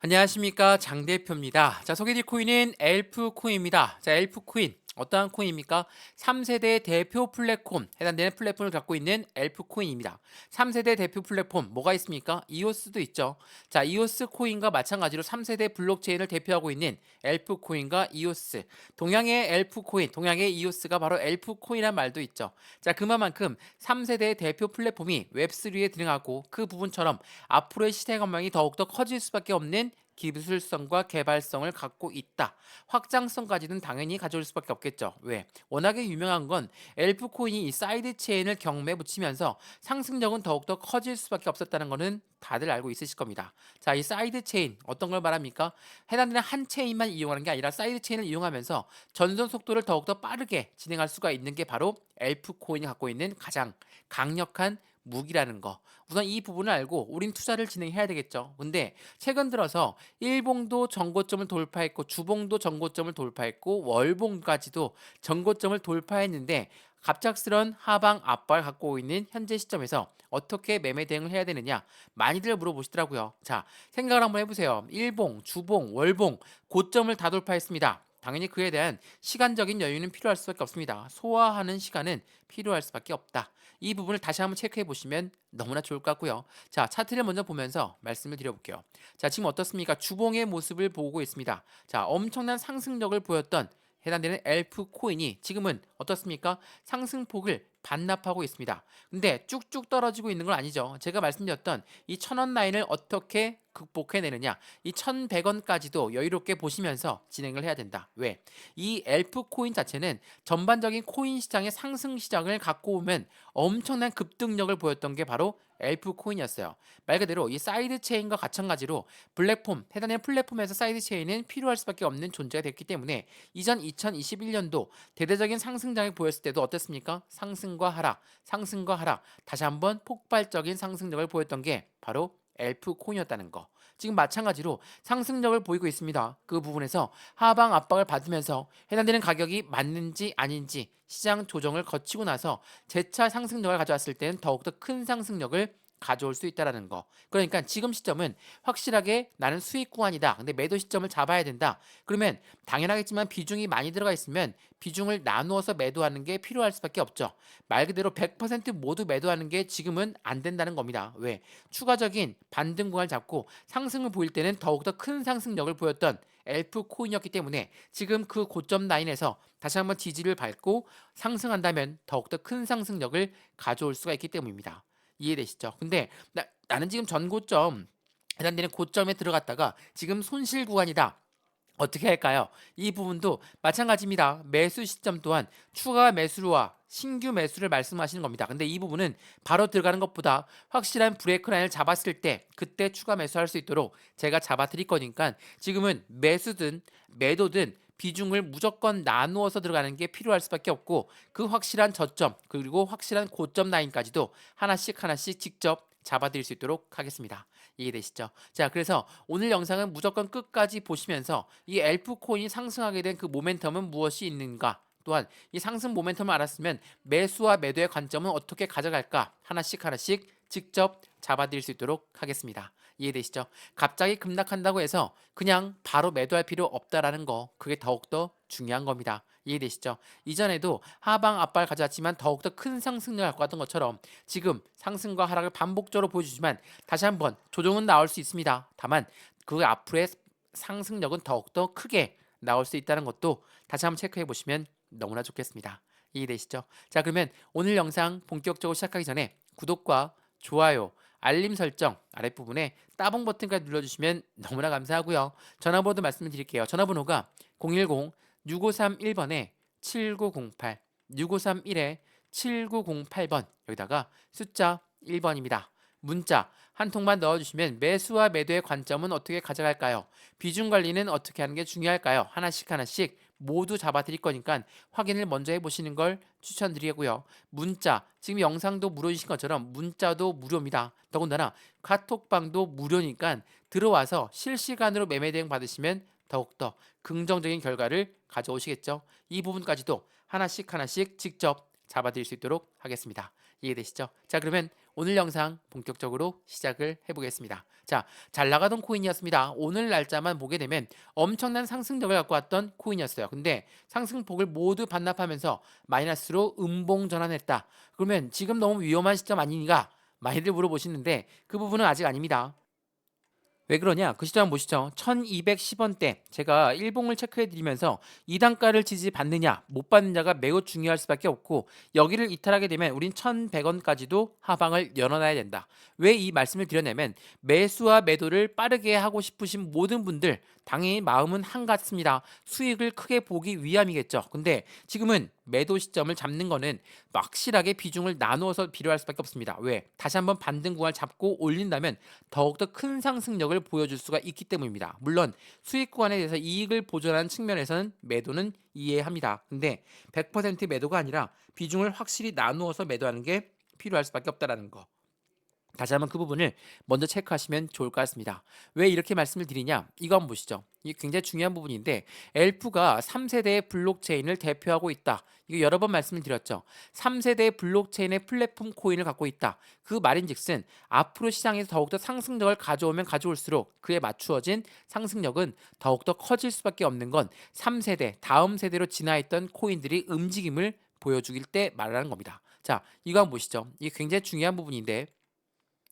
안녕하십니까, 장 대표입니다. 자, 소개해드릴 코인은 엘프 코인입니다. 자, 엘프 코인 어떠한 코인입니까? 3세대 대표 플랫폼, 해당되는 플랫폼을 갖고 있는 엘프 코인입니다. 3세대 대표 플랫폼 뭐가 있습니까? 이오스도 있죠. 자, 이오스 코인과 마찬가지로 3세대 블록체인을 대표하고 있는 엘프 코인과 이오스, 동양의 엘프 코인, 동양의 이오스가 바로 엘프 코인이란 말도 있죠. 자, 그만큼 3세대 대표 플랫폼이 웹3에 등장하고 그 부분처럼 앞으로의 시대 전망이 더욱더 커질 수밖에 없는 기술성과 개발성을 갖고 있다. 확장성까지는 당연히 가져올 수밖에 없겠죠. 왜? 워낙에 유명한 건 엘프 코인이 이 사이드 체인을 경매에 붙이면서 상승력은 더욱더 커질 수밖에 없었다는 것은 다들 알고 있으실 겁니다. 자, 이 사이드 체인 어떤 걸 말합니까? 해당되는 한 체인만 이용하는 게 아니라 사이드 체인을 이용하면서 전송 속도를 더욱더 빠르게 진행할 수가 있는 게 바로 엘프 코인이 갖고 있는 가장 강력한 무기라는 거. 우선 이 부분을 알고 우린 투자를 진행해야 되겠죠. 근데 최근 들어서 일봉도 전고점을 돌파했고 주봉도 전고점을 돌파했고 월봉까지도 전고점을 돌파했는데 갑작스런 하방 압박을 갖고 있는 현재 시점에서 어떻게 매매 대응을 해야 되느냐 많이들 물어보시더라고요. 자, 생각을 한번 해보세요. 일봉, 주봉, 월봉 고점을 다 돌파했습니다. 당연히 그에 대한 시간적인 여유는 필요할 수밖에 없습니다. 소화하는 시간은 필요할 수밖에 없다. 이 부분을 다시 한번 체크해 보시면 너무나 좋을 것 같고요. 자, 차트를 먼저 보면서 말씀을 드려볼게요. 자, 지금 어떻습니까? 주봉의 모습을 보고 있습니다. 자, 엄청난 상승력을 보였던 해당되는 엘프 코인이 지금은 어떻습니까? 상승폭을 반납하고 있습니다. 근데 쭉쭉 떨어지고 있는 건 아니죠. 제가 말씀드렸던 이 1000원 라인을 어떻게 극복해내느냐, 이 1100원까지도 여유롭게 보시면서 진행을 해야 된다. 왜? 이 엘프 코인 자체는 전반적인 코인 시장의 상승 시장을 갖고 오면 엄청난 급등력을 보였던 게 바로 엘프 코인이었어요. 말 그대로 이 사이드 체인과 마찬가지로 플랫폼, 해당되는 플랫폼에서 사이드 체인은 필요할 수밖에 없는 존재가 됐기 때문에 이전 2021년도 대대적인 상승장을 보였을 때도 어땠습니까? 상승과 하락, 상승과 하락, 다시 한번 폭발적인 상승력을 보였던 게 바로 엘프 코인이었다는 거. 지금 마찬가지로 상승력을 보이고 있습니다. 그 부분에서 하방 압박을 받으면서 해당되는 가격이 맞는지 아닌지 시장 조정을 거치고 나서 재차 상승력을 가져왔을 때는 더욱더 큰 상승력을 가져올 수 있다라는 거. 그러니까 지금 시점은 확실하게 나는 수익 구간이다. 근데 매도 시점을 잡아야 된다. 그러면 당연하겠지만 비중이 많이 들어가 있으면 비중을 나누어서 매도하는 게 필요할 수밖에 없죠. 말 그대로 100% 모두 매도하는 게 지금은 안 된다는 겁니다. 왜? 추가적인 반등 구간을 잡고 상승을 보일 때는 더욱더 큰 상승력을 보였던 엘프 코인이었기 때문에 지금 그 고점 라인에서 다시 한번 지지를 밟고 상승한다면 더욱더 큰 상승력을 가져올 수가 있기 때문입니다. 이해되시죠? 근데 나는 지금 전고점 해당되는 고점에 들어갔다가 지금 손실 구간이다. 어떻게 할까요? 이 부분도 마찬가지입니다. 매수 시점 또한 추가 매수와 신규 매수를 말씀하시는 겁니다. 근데 이 부분은 바로 들어가는 것보다 확실한 브레이크 라인을 잡았을 때 그때 추가 매수할 수 있도록 제가 잡아 드릴 거니까 지금은 매수든 매도든 비중을 무조건 나누어서 들어가는 게 필요할 수밖에 없고 그 확실한 저점 그리고 확실한 고점 라인까지도 하나씩 하나씩 직접 잡아드릴 수 있도록 하겠습니다. 이해되시죠? 자, 그래서 오늘 영상은 무조건 끝까지 보시면서 이 엘프 코인이 상승하게 된 그 모멘텀은 무엇이 있는가? 또한 이 상승 모멘텀을 알았으면 매수와 매도의 관점은 어떻게 가져갈까? 하나씩 하나씩 직접 잡아드릴 수 있도록 하겠습니다. 이해되시죠? 갑자기 급락한다고 해서 그냥 바로 매도할 필요 없다라는 거 그게 더욱더 중요한 겁니다. 이해되시죠? 이전에도 하방 압박을 가져왔지만 더욱더 큰 상승력을 갖고 왔던 것처럼 지금 상승과 하락을 반복적으로 보여주지만 다시 한번 조정은 나올 수 있습니다. 다만 그 앞으로의 상승력은 더욱더 크게 나올 수 있다는 것도 다시 한번 체크해 보시면 너무나 좋겠습니다. 이해되시죠? 자, 그러면 오늘 영상 본격적으로 시작하기 전에 구독과 좋아요, 알림 설정 아랫부분에 따봉 버튼까지 눌러주시면 너무나 감사하고요. 전화번호 말씀을 드릴게요. 전화번호가 010-6531번에 7908, 6531에 7908번 여기다가 숫자 1번입니다. 문자 한 통만 넣어주시면 매수와 매도의 관점은 어떻게 가져갈까요? 비중 관리는 어떻게 하는 게 중요할까요? 하나씩 하나씩 모두 잡아드릴 거니까 확인을 먼저 해보시는 걸 추천드리고요. 문자, 지금 영상도 무료이신 것처럼 문자도 무료입니다. 더군다나 카톡방도 무료니까 들어와서 실시간으로 매매 대응 받으시면 더욱더 긍정적인 결과를 가져오시겠죠. 이 부분까지도 하나씩 하나씩 직접 잡아드릴 수 있도록 하겠습니다. 이해되시죠? 자, 그러면 오늘 영상 본격적으로 시작을 해보겠습니다. 자, 잘 나가던 코인이었습니다. 오늘 날짜만 보게 되면 엄청난 상승력을 갖고 왔던 코인이었어요. 근데 상승폭을 모두 반납하면서 마이너스로 음봉 전환했다. 그러면 지금 너무 위험한 시점 아니니까 많이들 물어보시는데 그 부분은 아직 아닙니다. 왜 그러냐? 그 시점 보시죠. 1210원대 제가 일봉을 체크해 드리면서 이 단가를 지지받느냐 못 받느냐가 매우 중요할 수밖에 없고 여기를 이탈하게 되면 우린 1100원까지도 하방을 열어놔야 된다. 왜 이 말씀을 드렸냐면 매수와 매도를 빠르게 하고 싶으신 모든 분들 당연히 마음은 한같습니다. 수익을 크게 보기 위함이겠죠. 근데 지금은 매도 시점을 잡는 거는 확실하게 비중을 나누어서 필요할 수밖에 없습니다. 왜? 다시 한번 반등 구간을 잡고 올린다면 더욱더 큰 상승력을 보여줄 수가 있기 때문입니다. 물론 수익 구간에 대해서 이익을 보존하는 측면에서는 매도는 이해합니다. 근데 100% 매도가 아니라 비중을 확실히 나누어서 매도하는 게 필요할 수밖에 없다라는 거. 다시 한번 그 부분을 먼저 체크하시면 좋을 것 같습니다. 왜 이렇게 말씀을 드리냐? 이거 한번 보시죠. 이게 굉장히 중요한 부분인데 엘프가 3세대의 블록체인을 대표하고 있다. 이거 여러 번 말씀을 드렸죠. 3세대 블록체인의 플랫폼 코인을 갖고 있다. 그 말인즉슨 앞으로 시장에서 더욱더 상승력을 가져오면 가져올수록 그에 맞추어진 상승력은 더욱더 커질 수밖에 없는 건 3세대, 다음 세대로 진화했던 코인들이 움직임을 보여주길 때 말하는 겁니다. 자, 이거 한번 보시죠. 이게 굉장히 중요한 부분인데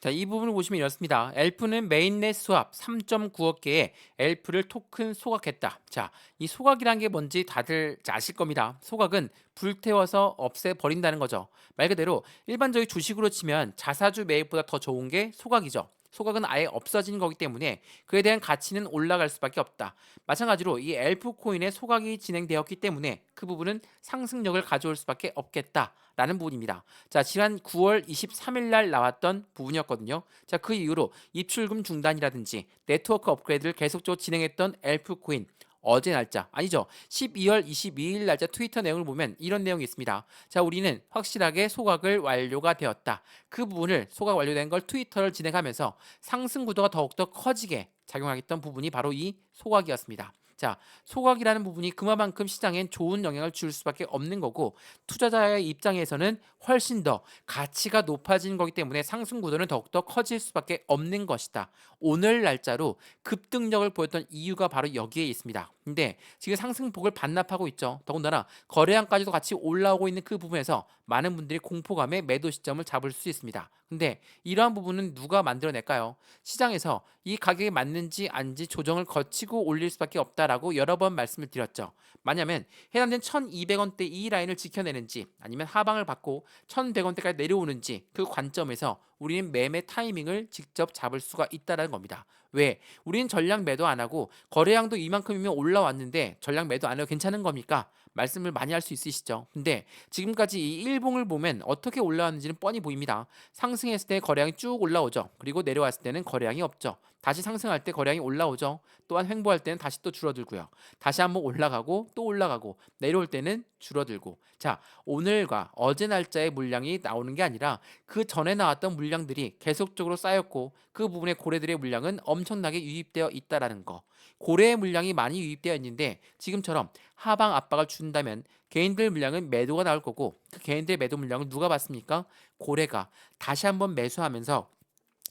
자, 이 부분을 보시면 이렇습니다. 엘프는 메인넷 수합 3.9억 개의 엘프를 토큰 소각했다. 자, 이 소각이란 게 뭔지 다들 아실 겁니다. 소각은 불태워서 없애버린다는 거죠. 말 그대로 일반적인 주식으로 치면 자사주 매입보다 더 좋은 게 소각이죠. 소각은 아예 없어진 거기 때문에 그에 대한 가치는 올라갈 수밖에 없다. 마찬가지로 이 엘프 코인의 소각이 진행되었기 때문에 그 부분은 상승력을 가져올 수밖에 없겠다라는 부분입니다. 자, 지난 9월 23일 날 나왔던 부분이었거든요. 자, 그 이후로 입출금 중단이라든지 네트워크 업그레이드를 계속적으로 진행했던 엘프 코인 어제 날짜 아니죠. 12월 22일 날짜 트위터 내용을 보면 이런 내용이 있습니다. 자, 우리는 확실하게 소각을 완료가 되었다. 그 부분을 소각 완료된 걸 트위터를 진행하면서 상승 구도가 더욱더 커지게 작용하겠던 부분이 바로 이 소각이었습니다. 자, 소각이라는 부분이 그만큼 시장엔 좋은 영향을 줄 수밖에 없는 거고 투자자의 입장에서는 훨씬 더 가치가 높아지는 거기 때문에 상승 구도는 더욱더 커질 수밖에 없는 것이다. 오늘 날짜로 급등력을 보였던 이유가 바로 여기에 있습니다. 근데 지금 상승폭을 반납하고 있죠. 더군다나 거래량까지도 같이 올라오고 있는 그 부분에서 많은 분들이 공포감에 매도 시점을 잡을 수 있습니다. 근데 이러한 부분은 누가 만들어낼까요? 시장에서 이 가격이 맞는지 아닌지 조정을 거치고 올릴 수밖에 없다라고 여러 번 말씀을 드렸죠. 만약에 해당된 1200원대 이 라인을 지켜내는지 아니면 하방을 받고 1100원대까지 내려오는지 그 관점에서 우리는 매매 타이밍을 직접 잡을 수가 있다는 겁니다. 왜? 우리는 전량 매도 안 하고 거래량도 이만큼이면 올라왔는데 전량 매도 안 해도 괜찮은 겁니까? 말씀을 많이 할 수 있으시죠. 근데 지금까지 이 일봉을 보면 어떻게 올라왔는지는 뻔히 보입니다. 상승했을 때 거래량이 쭉 올라오죠. 그리고 내려왔을 때는 거래량이 없죠. 다시 상승할 때 거래량이 올라오죠. 또한 횡보할 때는 다시 또 줄어들고요. 다시 한번 올라가고 또 올라가고 내려올 때는 줄어들고. 자, 오늘과 어제 날짜의 물량이 나오는 게 아니라 그 전에 나왔던 물량들이 계속적으로 쌓였고 그 부분에 고래들의 물량은 엄청나게 유입되어 있다라는 거. 고래의 물량이 많이 유입되어 있는데 지금처럼 하방 압박을 준다면 개인들 물량은 매도가 나올 거고 그 개인들의 매도 물량을 누가 받습니까? 고래가 다시 한번 매수하면서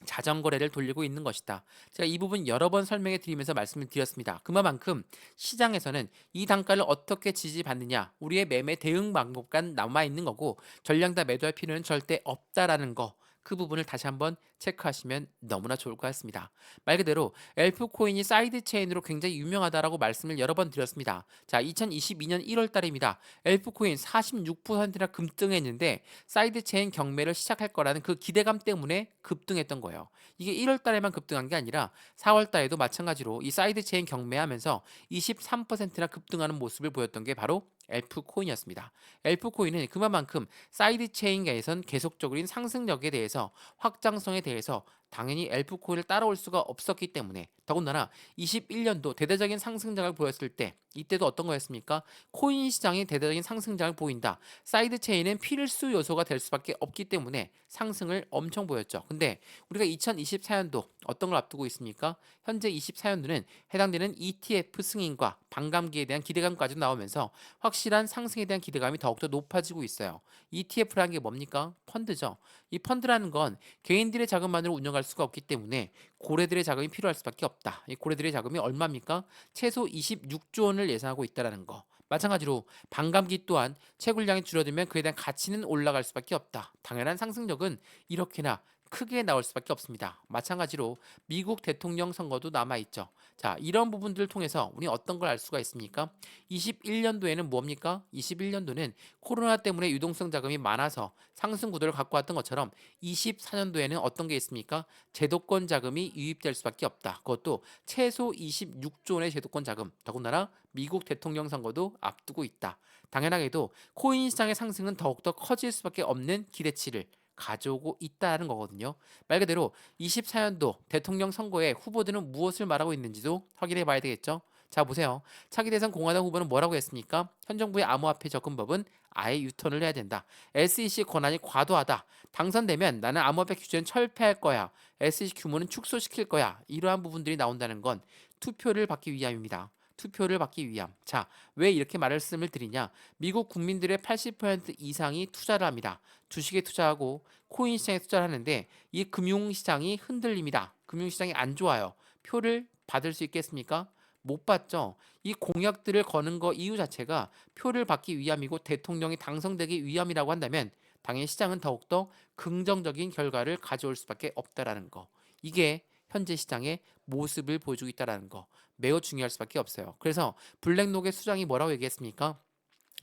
자전거래를 돌리고 있는 것이다. 제가 이 부분 여러 번 설명해 드리면서 말씀을 드렸습니다. 그만큼 시장에서는 이 단가를 어떻게 지지받느냐 우리의 매매 대응 방법과 남아 있는 거고 전량 다 매도할 필요는 절대 없다라는 거. 그 부분을 다시 한번 체크하시면 너무나 좋을 것 같습니다. 말 그대로 엘프 코인이 사이드 체인으로 굉장히 유명하다라고 말씀을 여러 번 드렸습니다. 자, 2022년 1월 달입니다. 엘프 코인 46%나 급등했는데 사이드 체인 경매를 시작할 거라는 그 기대감 때문에 급등했던 거예요. 이게 1월 달에만 급등한 게 아니라 4월 달에도 마찬가지로 이 사이드 체인 경매하면서 23%나 급등하는 모습을 보였던 게 바로 엘프 코인이었습니다. 엘프 코인은 그만큼 사이드 체인계에선 계속적인 상승력에 대해서 확장성에 대해서 당연히 엘프 코인을 따라올 수가 없었기 때문에 더군다나 21년도 대대적인 상승장을 보였을 때 이때도 어떤 거였습니까? 코인 시장이 대대적인 상승장을 보인다. 사이드 체인은 필수 요소가 될 수밖에 없기 때문에 상승을 엄청 보였죠. 근데 우리가 2024년도 어떤 걸 앞두고 있습니까? 현재 24년도는 해당되는 ETF 승인과 반감기에 대한 기대감까지 나오면서 확실한 상승에 대한 기대감이 더욱더 높아지고 있어요. ETF라는 게 뭡니까? 펀드죠. 이 펀드라는 건 개인들의 자금만으로 운영할 수가 없기 때문에 고래들의 자금이 필요할 수밖에 없다. 이 고래들의 자금이 얼마입니까? 최소 26조 원을 예상하고 있다는 거. 마찬가지로 반감기 또한 채굴량이 줄어들면 그에 대한 가치는 올라갈 수밖에 없다. 당연한 상승력은 이렇게나 크게 나올 수밖에 없습니다. 마찬가지로 미국 대통령 선거도 남아있죠. 자, 이런 부분들을 통해서 우리 어떤 걸 알 수가 있습니까? 21년도에는 뭡니까? 21년도는 코로나 때문에 유동성 자금이 많아서 상승 구도를 갖고 왔던 것처럼 24년도에는 어떤 게 있습니까? 제도권 자금이 유입될 수밖에 없다. 그것도 최소 26조 원의 제도권 자금. 더군다나 미국 대통령 선거도 앞두고 있다. 당연하게도 코인 시장의 상승은 더욱더 커질 수밖에 없는 기대치를 가져오고 있다는 거거든요. 말 그대로 24년도 대통령 선거에 후보들은 무엇을 말하고 있는지도 확인해 봐야 되겠죠. 자, 보세요. 차기 대선 공화당 후보는 뭐라고 했습니까? 현 정부의 암호화폐 접근법은 아예 유턴을 해야 된다. SEC 권한이 과도하다. 당선되면 나는 암호화폐 규제는 철폐할 거야. SEC 규모는 축소시킬 거야. 이러한 부분들이 나온다는 건 투표를 받기 위함입니다. 투표를 받기 위함. 자, 왜 이렇게 말씀을 드리냐? 미국 국민들의 80% 이상이 투자를 합니다. 주식에 투자하고 코인 시장에 투자를 하는데 이 금융시장이 흔들립니다. 금융시장이 안 좋아요. 표를 받을 수 있겠습니까? 못 받죠. 이 공약들을 거는 거 이유 자체가 표를 받기 위함이고 대통령이 당선되기 위함이라고 한다면 당연히 시장은 더욱더 긍정적인 결과를 가져올 수밖에 없다라는 거. 이게 현재 시장의 모습을 보여주고 있다라는 거. 매우 중요할 수밖에 없어요. 그래서 블랙록의 수장이 뭐라고 얘기했습니까?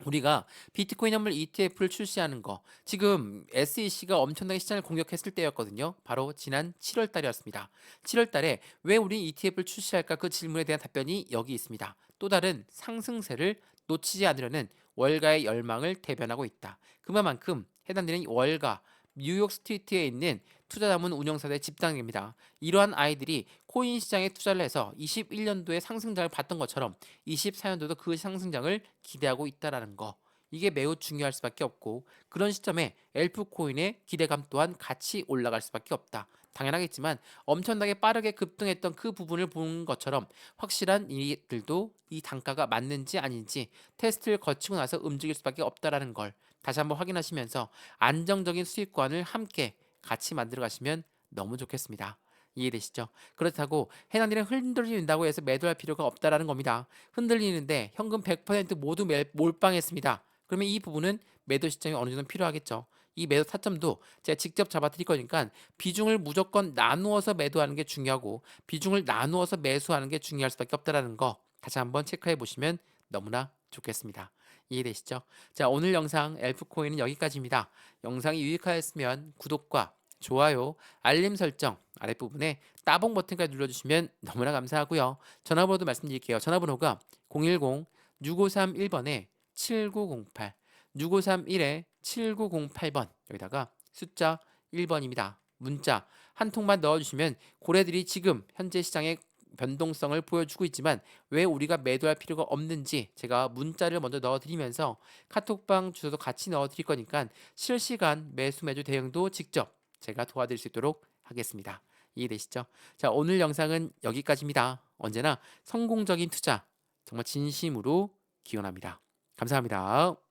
우리가 비트코인 현물 ETF를 출시하는 거 지금 SEC가 엄청나게 시장을 공격했을 때였거든요. 바로 지난 7월 달이었습니다. 7월 달에 왜 우린 ETF를 출시할까 그 질문에 대한 답변이 여기 있습니다. 또 다른 상승세를 놓치지 않으려는 월가의 열망을 대변하고 있다. 그만큼 해당되는 월가 뉴욕 스트리트에 있는 투자자문 운영사의 집단입니다. 이러한 아이들이 코인 시장에 투자를 해서 21년도에 상승장을 봤던 것처럼 24년도도 그 상승장을 기대하고 있다라는 거. 이게 매우 중요할 수밖에 없고 그런 시점에 엘프 코인의 기대감 또한 같이 올라갈 수밖에 없다. 당연하겠지만 엄청나게 빠르게 급등했던 그 부분을 본 것처럼 확실한 이들도 이 단가가 맞는지 아닌지 테스트를 거치고 나서 움직일 수밖에 없다라는 걸 다시 한번 확인하시면서 안정적인 수익권을 함께 같이 만들어 가시면 너무 좋겠습니다. 이해되시죠? 그렇다고 해당되는 흔들린다고 해서 매도할 필요가 없다라는 겁니다. 흔들리는데 현금 100% 모두 몰빵했습니다. 그러면 이 부분은 매도 시점이 어느 정도 필요하겠죠. 이 매도 타점도 제가 직접 잡아드릴 거니까 비중을 무조건 나누어서 매도하는 게 중요하고 비중을 나누어서 매수하는 게 중요할 수밖에 없다라는 거 다시 한번 체크해 보시면 너무나 좋겠습니다. 이해되시죠? 자, 오늘 영상 엘프코인은 여기까지입니다. 영상이 유익하였으면 구독과 좋아요, 알림 설정 아랫부분에 따봉 버튼까지 눌러주시면 너무나 감사하고요. 전화번호도 말씀드릴게요. 전화번호가 010-6531번에 7908 6531에 7908번 여기다가 숫자 1번입니다. 문자 한 통만 넣어주시면 고래들이 지금 현재 시장의 변동성을 보여주고 있지만 왜 우리가 매도할 필요가 없는지 제가 문자를 먼저 넣어드리면서 카톡방 주소도 같이 넣어드릴 거니까 실시간 매수 매도 대응도 직접 제가 도와드릴 수 있도록 하겠습니다. 이해되시죠? 자, 오늘 영상은 여기까지입니다. 언제나 성공적인 투자 정말 진심으로 기원합니다. 감사합니다.